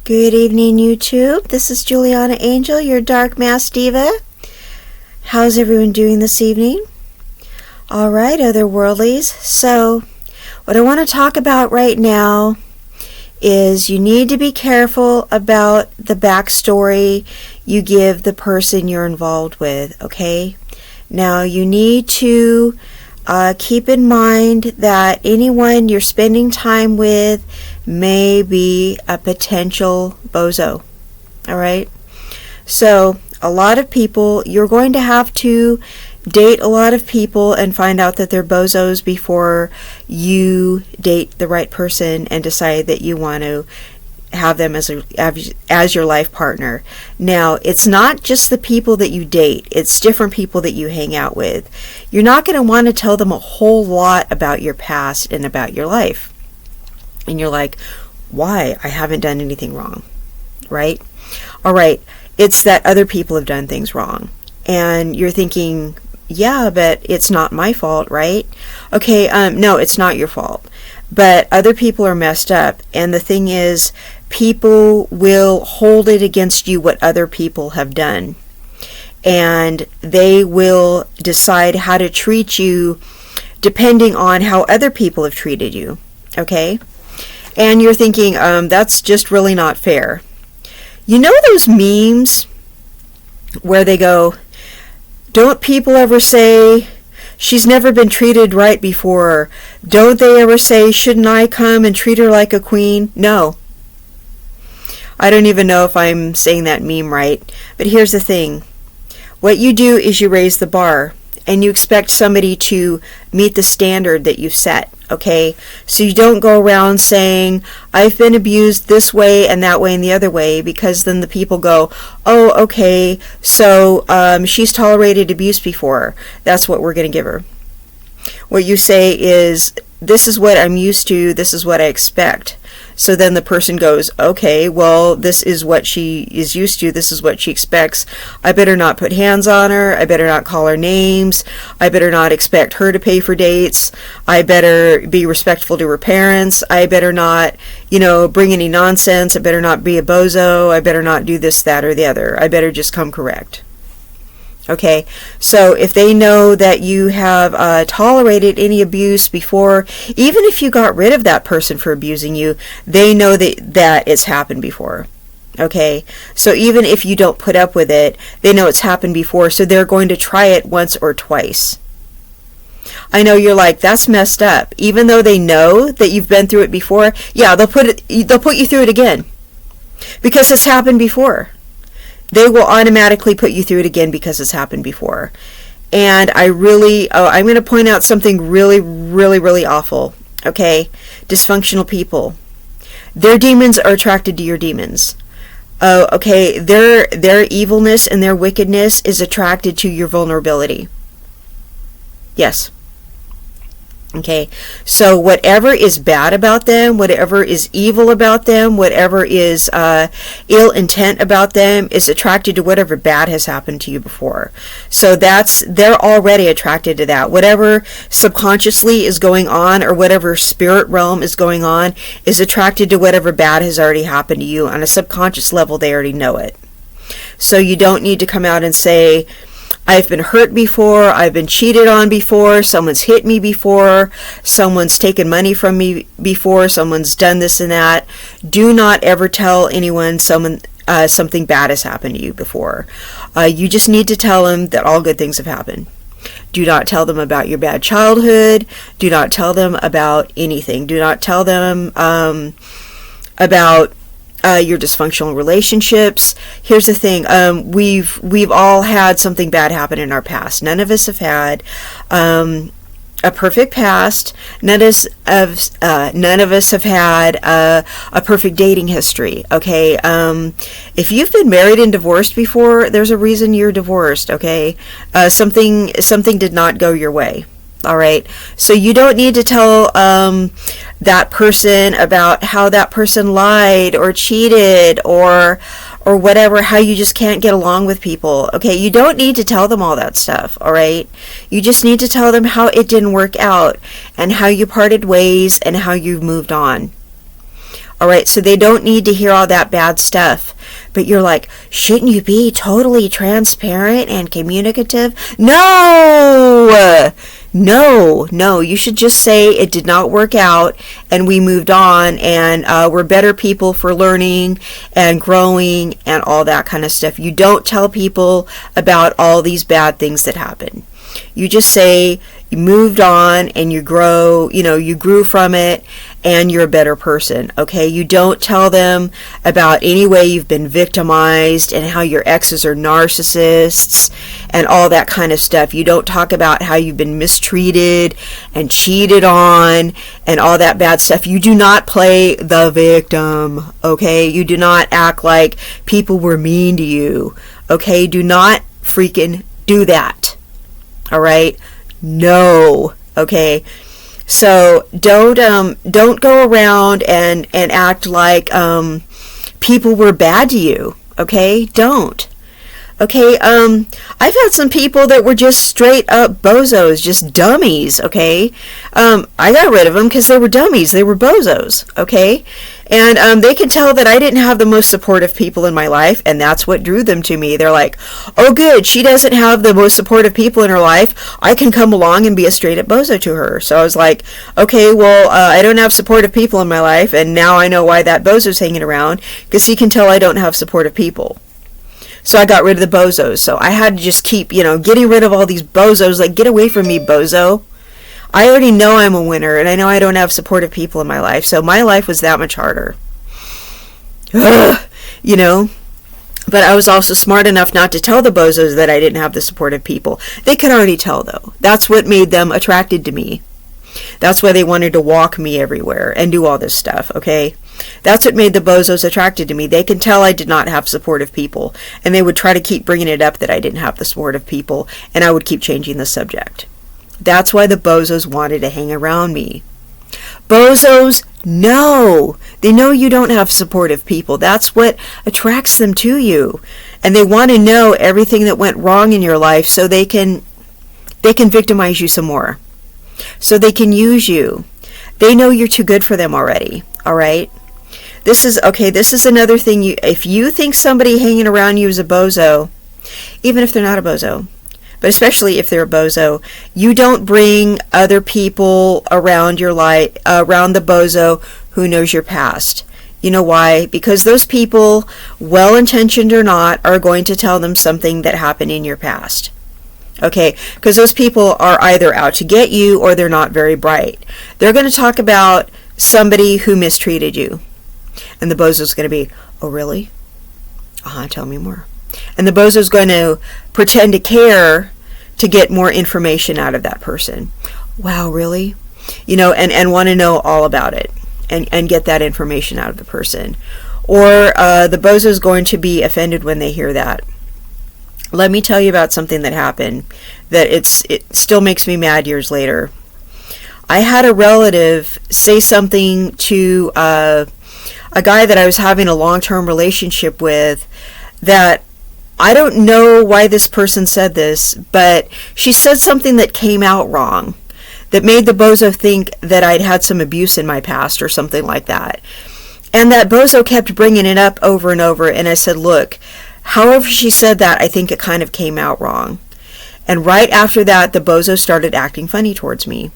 Good evening, YouTube. This is Juliana Angel, your Dark Mass Diva. How's everyone doing this evening? All right, otherworldlies. So, what I want to talk about right now is you need to be careful about the backstory you give the person you're involved with, okay? Now, you need to keep in mind that anyone you're spending time with may be a potential bozo. All right? So, a lot of people, you're going to have to date a lot of people and find out that they're bozos before you date the right person and decide that you want to have them as your life partner. Now, it's not just the people that you date, it's different people that you hang out with. You're not going to want to tell them a whole lot about your past and about your life. And you're like, why? I haven't done anything wrong, right? All right, it's that other people have done things wrong. And you're thinking, yeah, but it's not my fault, right? Okay, no, it's not your fault. But other people are messed up. And the thing is, people will hold it against you what other people have done. And they will decide how to treat you depending on how other people have treated you, okay? And you're thinking, that's just really not fair. You know those memes where they go, don't people ever say, she's never been treated right before? Don't they ever say, shouldn't I come and treat her like a queen? No. I don't even know if I'm saying that meme right. But here's the thing. What you do is you raise the bar. And you expect somebody to meet the standard that you've set, okay? So you don't go around saying, I've been abused this way and that way and the other way, because then the people go, oh, okay, so she's tolerated abuse before. That's what we're going to give her. What you say is, this is what I'm used to, this is what I expect. So then the person goes, okay, well, this is what she is used to, this is what she expects. I better not put hands on her, I better not call her names, I better not expect her to pay for dates, I better be respectful to her parents, I better not, bring any nonsense, I better not be a bozo, I better not do this, that, or the other, I better just come correct. Okay, so if they know that you have tolerated any abuse before, even if you got rid of that person for abusing you, they know that it's happened before. Okay, so even if you don't put up with it, they know it's happened before, so they're going to try it once or twice. I know you're like, that's messed up. Even though they know that you've been through it before, yeah, they'll put you through it again because it's happened before. They will automatically put you through it again because it's happened before. And I'm going to point out something really, really, really awful. Okay? Dysfunctional people. Their demons are attracted to your demons. Okay? Their evilness and their wickedness is attracted to your vulnerability. Yes. Okay, so whatever is bad about them, whatever is evil about them, whatever is ill intent about them is attracted to whatever bad has happened to you before. So they're already attracted to that. Whatever subconsciously is going on or whatever spirit realm is going on is attracted to whatever bad has already happened to you. On a subconscious level, they already know it. So you don't need to come out and say, I've been hurt before, I've been cheated on before, someone's hit me before, someone's taken money from me before, someone's done this and that. Do not ever tell anyone something bad has happened to you before. You just need to tell them that all good things have happened. Do not tell them about your bad childhood. Do not tell them about anything. Do not tell them about your dysfunctional relationships. Here's the thing, we've all had something bad happen in our past. None of us have had a perfect past. None of us have had a perfect dating history. Okay, if you've been married and divorced before, there's a reason you're divorced. Okay, something did not go your way. All right, so you don't need to tell that person about how that person lied or cheated or whatever, how you just can't get along with people. Okay, you don't need to tell them all that stuff, all right? You just need to tell them how it didn't work out and how you parted ways and how you moved on. All right, so they don't need to hear all that bad stuff. But you're like, shouldn't you be totally transparent and communicative? No! No, you should just say it did not work out and we moved on, and we're better people for learning and growing and all that kind of stuff. You don't tell people about all these bad things that happen. You just say you moved on and you grew from it and you're a better person, okay? You don't tell them about any way you've been victimized and how your exes are narcissists and all that kind of stuff. You don't talk about how you've been mistreated and cheated on and all that bad stuff. You do not play the victim, okay? You do not act like people were mean to you, okay? Do not freaking do that. All right? No. Okay? So don't go around and act like people were bad to you. Okay? Don't. Okay? I've had some people that were just straight up bozos, just dummies, okay? I got rid of them because they were dummies. They were bozos, okay? And they could tell that I didn't have the most supportive people in my life, and that's what drew them to me. They're like, oh good, she doesn't have the most supportive people in her life. I can come along and be a straight up bozo to her. So I was like, okay, well, I don't have supportive people in my life, and now I know why that bozo's hanging around, because he can tell I don't have supportive people. So I got rid of the bozos. So I had to just keep, getting rid of all these bozos. Like, get away from me, bozo. I already know I'm a winner, and I know I don't have supportive people in my life, so my life was that much harder. Ugh, But I was also smart enough not to tell the bozos that I didn't have the supportive people. They could already tell, though. That's what made them attracted to me. That's why they wanted to walk me everywhere and do all this stuff, okay? That's what made the bozos attracted to me. They can tell I did not have supportive people, and they would try to keep bringing it up that I didn't have the supportive people, and I would keep changing the subject. That's why the bozos wanted to hang around me. Bozos know. They know you don't have supportive people. That's what attracts them to you. And they want to know everything that went wrong in your life so they can victimize you some more. So they can use you. They know you're too good for them already. All right? This is another thing. If you think somebody hanging around you is a bozo, even if they're not a bozo, but especially if they're a bozo, you don't bring other people around your life, around the bozo who knows your past. You know why? Because those people, well-intentioned or not, are going to tell them something that happened in your past. Okay? Because those people are either out to get you or they're not very bright. They're going to talk about somebody who mistreated you. And the bozo's going to be, oh, really? Tell me more. And the bozo's going to pretend to care to get more information out of that person. Wow, really? And want to know all about it and get that information out of the person. Or the bozo's going to be offended when they hear that. Let me tell you about something that happened that it still makes me mad years later. I had a relative say something to a guy that I was having a long-term relationship with that I don't know why this person said this, but she said something that came out wrong, that made the bozo think that I'd had some abuse in my past or something like that. And that bozo kept bringing it up over and over, and I said, look, however she said that, I think it kind of came out wrong. And right after that, the bozo started acting funny towards me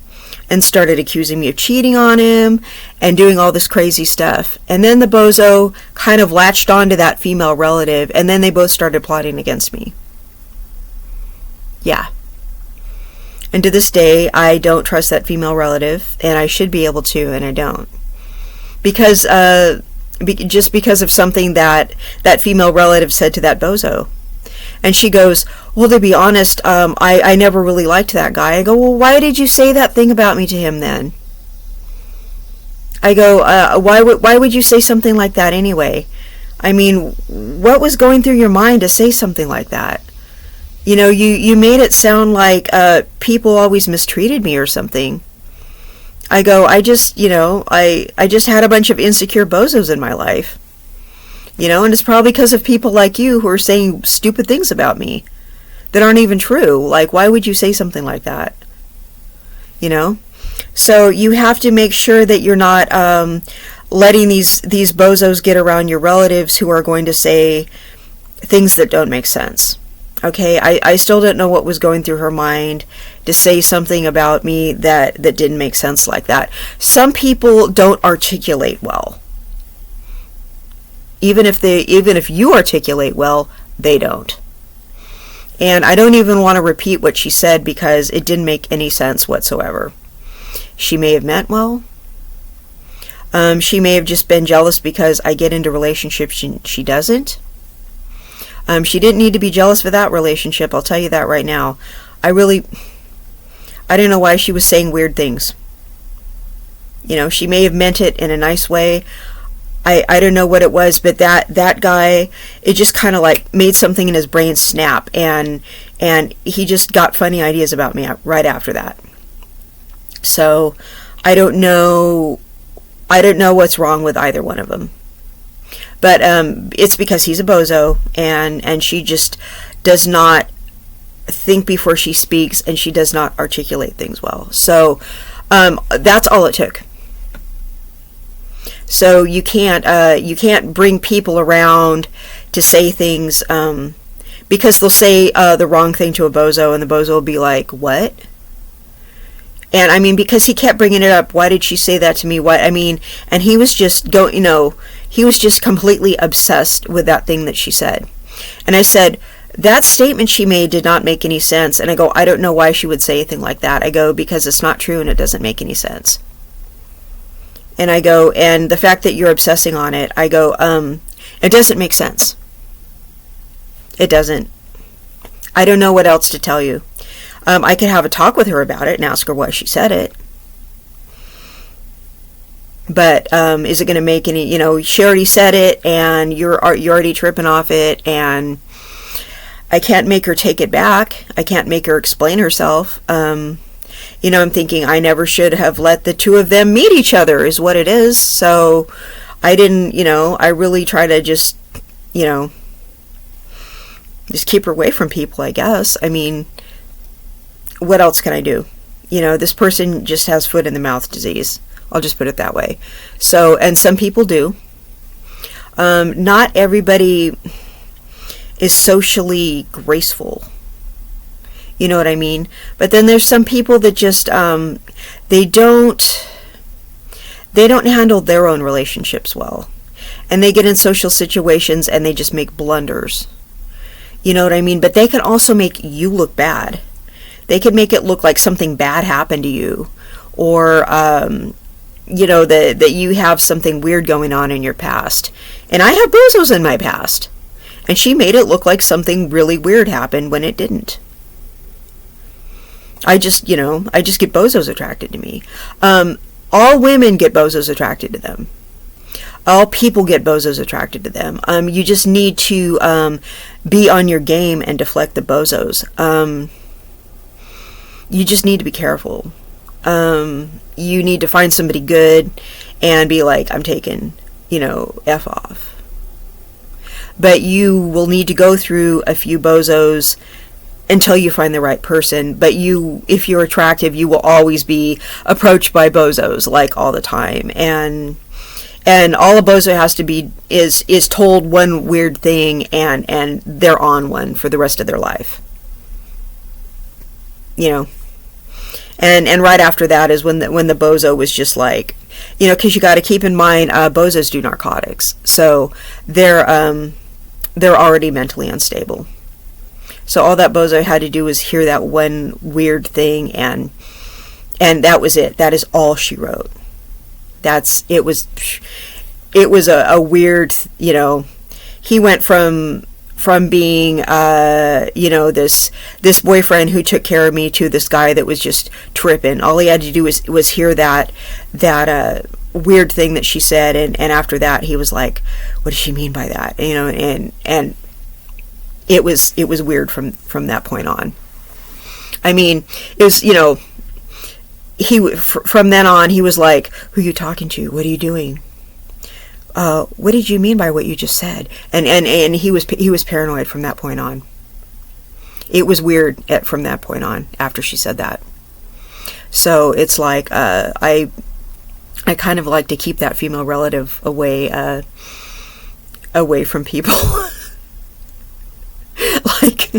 and started accusing me of cheating on him and doing all this crazy stuff. And then the bozo kind of latched onto that female relative, and then they both started plotting against me. Yeah. And to this day, I don't trust that female relative, and I should be able to, and I don't. Because, just because of something that female relative said to that bozo. And she goes, well, to be honest, I never really liked that guy. I go, well, why did you say that thing about me to him then? I go, why would you say something like that anyway? I mean, what was going through your mind to say something like that? You made it sound like people always mistreated me or something. I go, I just had a bunch of insecure bozos in my life. And it's probably because of people like you who are saying stupid things about me that aren't even true. Like, why would you say something like that? So you have to make sure that you're not letting these bozos get around your relatives who are going to say things that don't make sense. Okay, I still don't know what was going through her mind to say something about me that didn't make sense like that. Some people don't articulate well. Even if you articulate well, they don't. And I don't even want to repeat what she said because it didn't make any sense whatsoever. She may have meant well. She may have just been jealous because I get into relationships she doesn't. She didn't need to be jealous for that relationship, I'll tell you that right now. I don't know why she was saying weird things. You know, she may have meant it in a nice way. I don't know what it was, but that guy, it just kind of like made something in his brain snap, and he just got funny ideas about me right after that. So I don't know what's wrong with either one of them. But it's because he's a bozo, and she just does not think before she speaks, and she does not articulate things well. So that's all it took. So you can't bring people around to say things because they'll say the wrong thing to a bozo, and the bozo will be like, "What?" And I mean, because he kept bringing it up, why did she say that to me? What? I mean, and he was just he was just completely obsessed with that thing that she said. And I said, that statement she made did not make any sense. And I go, I don't know why she would say anything like that. I go, because it's not true and it doesn't make any sense. And I go, and the fact that you're obsessing on it, I go, it doesn't make sense. It doesn't. I don't know what else to tell you. I could have a talk with her about it and ask her why she said it. But is it going to make any, she already said it, and you're already tripping off it, and I can't make her take it back. I can't make her explain herself. I'm thinking I never should have let the two of them meet each other is what it is. So I didn't, I really try to just keep her away from people, I guess. I mean, what else can I do? This person just has foot in the mouth disease. I'll just put it that way. So, and some people do. Not everybody is socially graceful. You know what I mean? But then there's some people that just, they don't handle their own relationships well. And they get in social situations and they just make blunders. You know what I mean? But they can also make you look bad. They could make it look like something bad happened to you. Or, that you have something weird going on in your past. And I have bozos in my past. And she made it look like something really weird happened when it didn't. I just get bozos attracted to me. All women get bozos attracted to them. All people get bozos attracted to them. You just need to be on your game and deflect the bozos. You just need to be careful. You need to find somebody good and be like, I'm taking, F off. But you will need to go through a few bozos until you find the right person. But if you're attractive, you will always be approached by bozos, like, all the time. And all a bozo has to be is told one weird thing, and they're on one for the rest of their life. And right after that is when the bozo was just like, because you got to keep in mind, bozos do narcotics, so they're already mentally unstable. So all that bozo had to do was hear that one weird thing, and that was it. That is all she wrote. It was a weird, he went from being, this boyfriend who took care of me to this guy that was just tripping. All he had to do was hear that weird thing that she said, and after that he was like, what does she mean by that? And it was weird from that point on. I mean, it was, from then on, he was like, who are you talking to? What are you doing? What did you mean by what you just said? And he was paranoid from that point on. It was weird from that point on, after she said that. So it's like, I I kind of like to keep that female relative away from people. Like,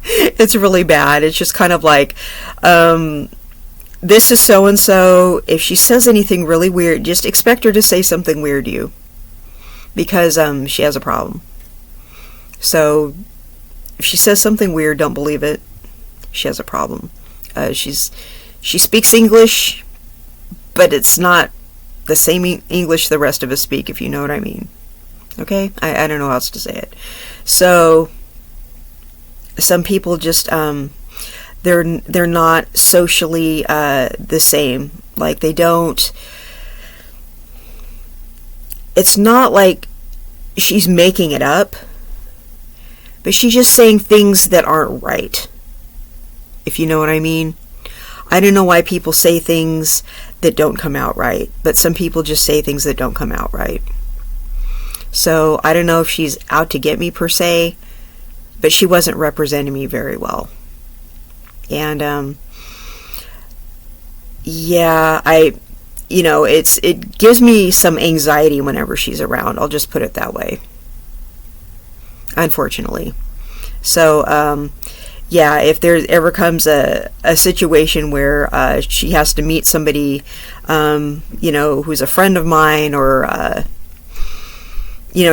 it's really bad. It's just kind of like, this is so-and-so. If she says anything really weird, just expect her to say something weird to you. Because she has a problem. So, if she says something weird, don't believe it. She has a problem. She speaks English, but it's not the same English the rest of us speak, if you know what I mean. Okay? I don't know how else to say it. So, some people just, they're not socially the same. Like, they don't... It's not like she's making it up, but she's just saying things that aren't right, if you know what I mean. I don't know why people say things that don't come out right, but some people just say things that don't come out right. So I don't know if she's out to get me per se, but she wasn't representing me very well. And yeah, it gives me some anxiety whenever she's around. I'll just put it that way. Unfortunately. So, yeah, if there ever comes a situation where she has to meet somebody, who's a friend of mine, or,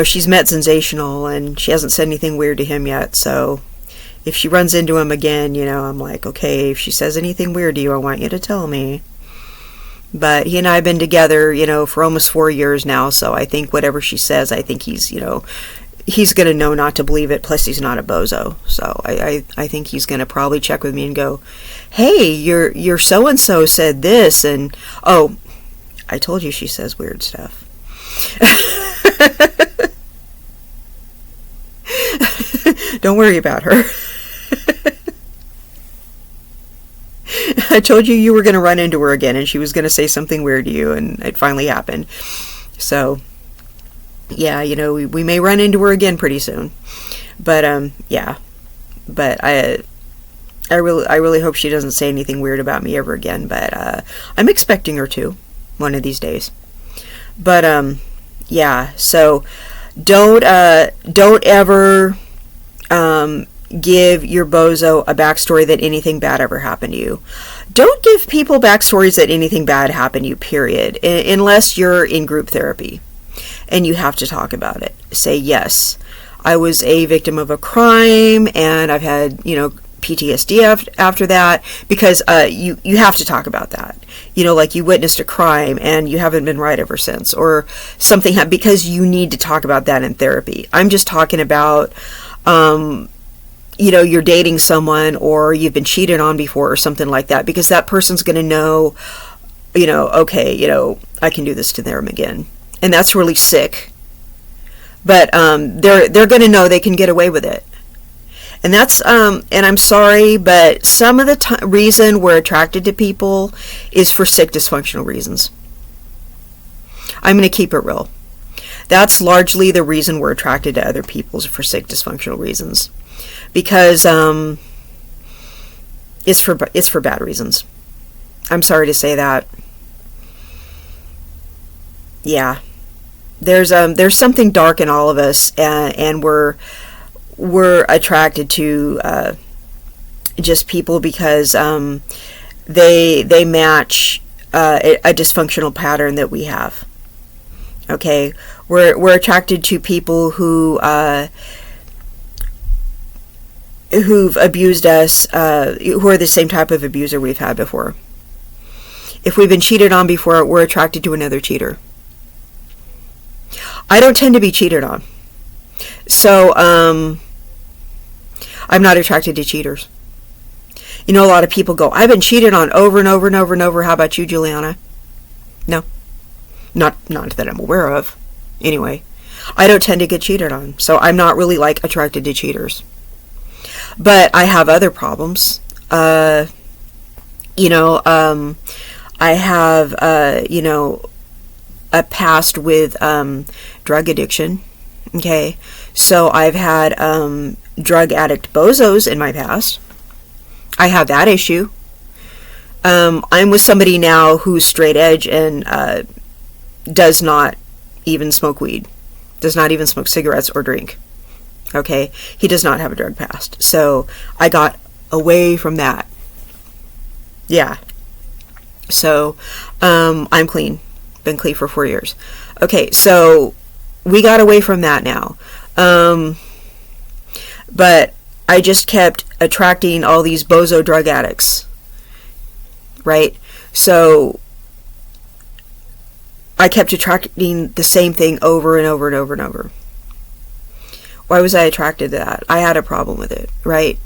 she's met Sensational and she hasn't said anything weird to him yet. So if she runs into him again, I'm like, okay, if she says anything weird to you, I want you to tell me. But he and I have been together, for almost 4 years now, so I think whatever she says, I think he's going to know not to believe it, plus he's not a bozo. So I think he's going to probably check with me and go, hey, your so-and-so said this, and, oh, I told you she says weird stuff. Don't worry about her. I told you were going to run into her again and she was going to say something weird to you, and it finally happened. So, yeah, we may run into her again pretty soon. But, yeah. But I really hope she doesn't say anything weird about me ever again. But, I'm expecting her to one of these days. But, yeah, so don't ever, give your bozo a backstory that anything bad ever happened to you. Don't give people backstories that anything bad happened to you, period, unless you're in group therapy and you have to talk about it. Say, yes, I was a victim of a crime and I've had, PTSD after that, because you have to talk about that. Like you witnessed a crime and you haven't been right ever since, or something, because you need to talk about that in therapy. I'm just talking about, you're dating someone or you've been cheated on before or something like that, because that person's going to know, okay, I can do this to them again. And that's really sick. But they're going to know they can get away with it. And that's, and I'm sorry, but some of the reason we're attracted to people is for sick, dysfunctional reasons. I'm going to keep it real. That's largely the reason we're attracted to other people, is for sick, dysfunctional reasons. Because it's for bad reasons. I'm sorry to say that. Yeah, there's something dark in all of us, and we're attracted to just people because they match a dysfunctional pattern that we have. Okay, we're attracted to people who've abused us, who are the same type of abuser we've had before. If we've been cheated on before, we're attracted to another cheater. I don't tend to be cheated on. So, I'm not attracted to cheaters. A lot of people go, I've been cheated on over and over and over and over. How about you, Juliana? No. Not that I'm aware of. Anyway, I don't tend to get cheated on. So I'm not really, attracted to cheaters. But I have other problems. I have, a past with drug addiction. Okay, so I've had drug addict bozos in my past. I have that issue. I'm with somebody now who's straight edge and does not even smoke weed, does not even smoke cigarettes or drink. Okay, he does not have a drug past. So I got away from that. Yeah. So I'm clean. Been clean for 4 years. Okay, so we got away from that now. But I just kept attracting all these bozo drug addicts. Right? So I kept attracting the same thing over and over and over and over. Why was I attracted to that? I had a problem with it, right?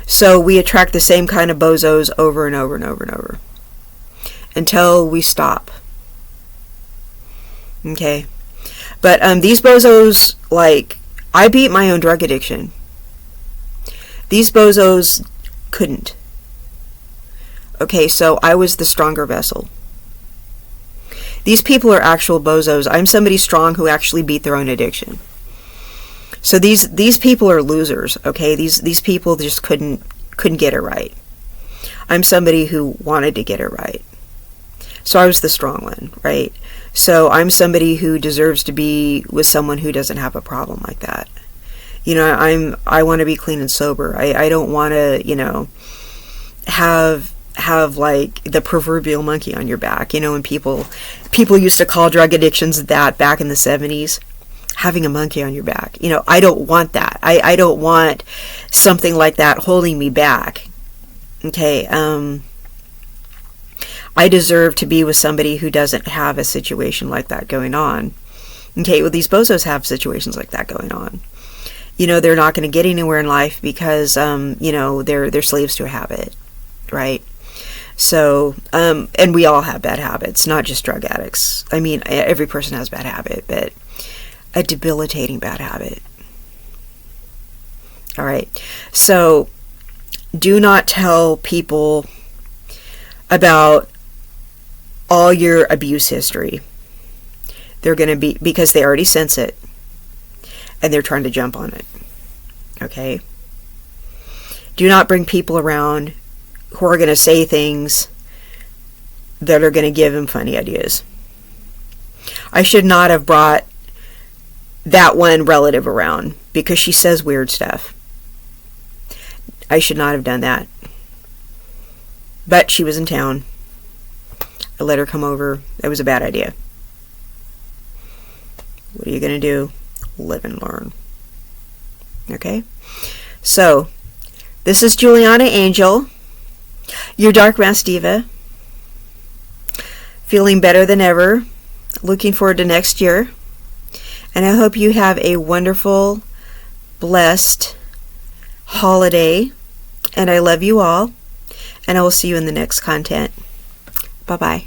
So we attract the same kind of bozos over and over and over and over until we stop. Okay? But these bozos, like, I beat my own drug addiction. These bozos couldn't. Okay, so I was the stronger vessel. These people are actual bozos. I'm somebody strong who actually beat their own addiction. So these people are losers, okay? These people just couldn't get it right. I'm somebody who wanted to get it right. So I was the strong one, right? So I'm somebody who deserves to be with someone who doesn't have a problem like that. You know, I want to be clean and sober. I don't want to, you know, have like the proverbial monkey on your back. You know, when people used to call drug addictions that back in the 70s, having a monkey on your back. You know, I don't want that. I don't want something like that holding me back. Okay, I deserve to be with somebody who doesn't have a situation like that going on. Okay, well, these bozos have situations like that going on. You know, they're not going to get anywhere in life because, you know, they're slaves to a habit, right? So, and we all have bad habits, not just drug addicts. I mean, every person has a bad habit, but a debilitating bad habit. All right. So, do not tell people about all your abuse history. They're going to be, because they already sense it, and they're trying to jump on it. Okay? Do not bring people around who are going to say things that are going to give them funny ideas. I should not have brought that one relative around because she says weird stuff. I should not have done that. But she was in town. I let her come over. It was a bad idea. What are you going to do? Live and learn. Okay? So, this is Juliana Angel, your Dark Mass Diva. Feeling better than ever. Looking forward to next year. And I hope you have a wonderful, blessed holiday. And I love you all. And I will see you in the next content. Bye-bye.